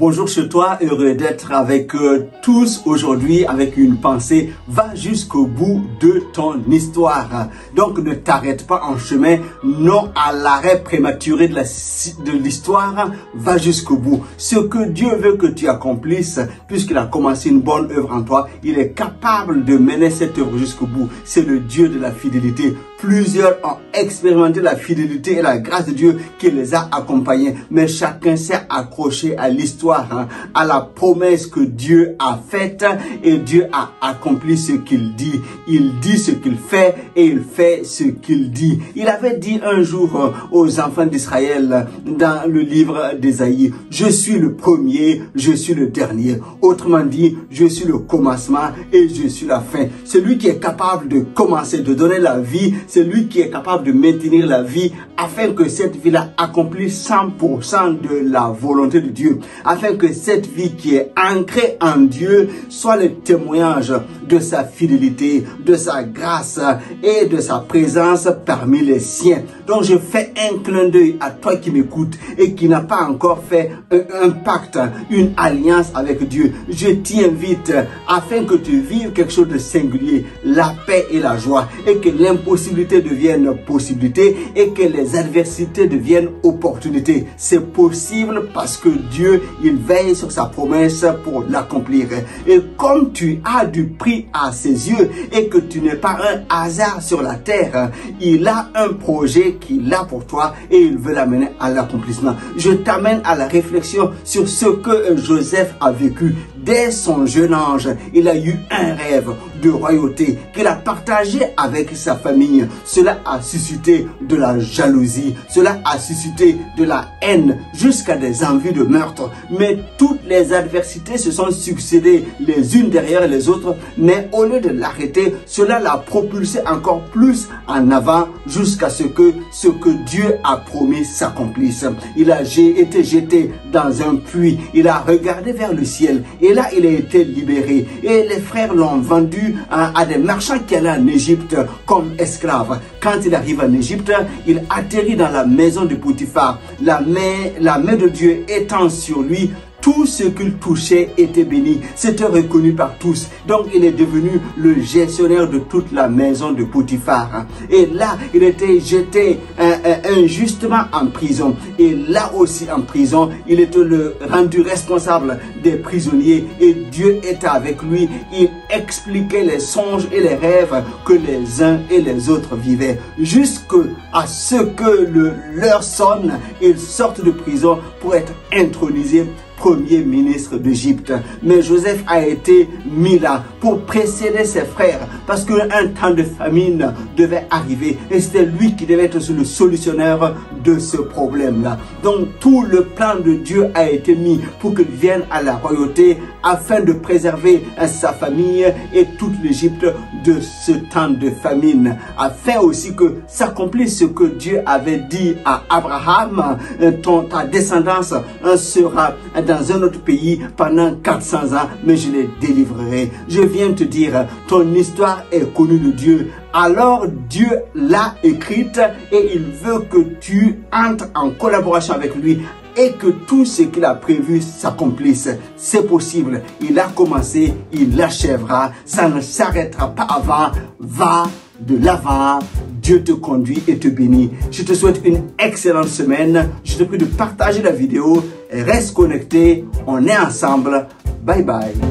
Bonjour chez toi, heureux d'être avec tous aujourd'hui avec une pensée. Va jusqu'au bout de ton histoire. Donc ne t'arrête pas en chemin, non à l'arrêt prématuré de l'histoire. Va jusqu'au bout. Ce que Dieu veut que tu accomplisses, puisqu'il a commencé une bonne œuvre en toi, il est capable de mener cette œuvre jusqu'au bout. C'est le Dieu de la fidélité. Plusieurs ont expérimenté la fidélité et la grâce de Dieu qui les a accompagnés. Mais chacun s'est accroché à l'histoire, à la promesse que Dieu a faite, et Dieu a accompli ce qu'il dit. Il dit ce qu'il fait et il fait ce qu'il dit. Il avait dit un jour aux enfants d'Israël dans le livre d'Ésaïe, « Je suis le premier, je suis le dernier. » Autrement dit, je suis le commencement et je suis la fin. Celui qui est capable de commencer, de donner la vie, c'est lui qui est capable de maintenir la vie afin que cette vie-là accomplisse 100% de la volonté de Dieu. Afin que cette vie qui est ancrée en Dieu soit le témoignage de sa fidélité, de sa grâce et de sa présence parmi les siens. Donc je fais un clin d'œil à toi qui m'écoutes et qui n'a pas encore fait un pacte, une alliance avec Dieu. Je t'y invite afin que tu vives quelque chose de singulier, la paix et la joie, et que l'impossibilité devienne possibilité et que les adversités deviennent opportunités. C'est possible parce que Dieu, il veille sur sa promesse pour l'accomplir. Et comme tu as du prix à ses yeux et que tu n'es pas un hasard sur la terre, il a un projet qu'il a pour toi et il veut l'amener à l'accomplissement. Je t'amène à la réflexion sur ce que Joseph a vécu. Dès son jeune âge, il a eu un rêve de royauté qu'il a partagé avec sa famille. Cela a suscité de la jalousie, cela a suscité de la haine jusqu'à des envies de meurtre. Mais toutes les adversités se sont succédées les unes derrière les autres, mais au lieu de l'arrêter, cela l'a propulsé encore plus en avant jusqu'à ce que Dieu a promis s'accomplisse. Il a été jeté dans un puits, il a regardé vers le ciel et là il a été libéré. Et les frères l'ont vendu à des marchands qui allaient en Égypte comme esclaves. Quand il arrive en Égypte, il atterrit dans la maison de Potiphar. La main de Dieu étant sur lui, tout ce qu'il touchait était béni. C'était reconnu par tous. Donc, il est devenu le gestionnaire de toute la maison de Potiphar. Et là, il était jeté injustement en prison. Et là aussi en prison, il était rendu responsable des prisonniers. Et Dieu était avec lui. Il expliquait les songes et les rêves que les uns et les autres vivaient. Jusqu'à ce que l'heure sonne, ils sortent de prison pour être intronisés premier ministre d'Égypte. Mais Joseph a été mis là pour précéder ses frères parce qu'un temps de famine devait arriver et c'était lui qui devait être le solutionnaire de ce problème-là. Donc tout le plan de Dieu a été mis pour qu'il vienne à la royauté afin de préserver sa famille et toute l'Égypte de ce temps de famine, afin aussi que s'accomplisse ce que Dieu avait dit à Abraham, ta descendance sera dans un autre pays pendant 400 ans, mais je les délivrerai. Je viens te dire, ton histoire est connue de Dieu. Alors Dieu l'a écrite et il veut que tu entres en collaboration avec lui et que tout ce qu'il a prévu s'accomplisse. C'est possible. Il a commencé, il l'achèvera. Ça ne s'arrêtera pas avant. Va de l'avant. Dieu te conduit et te bénit. Je te souhaite une excellente semaine. Je te prie de partager la vidéo. Reste connecté. On est ensemble. Bye bye.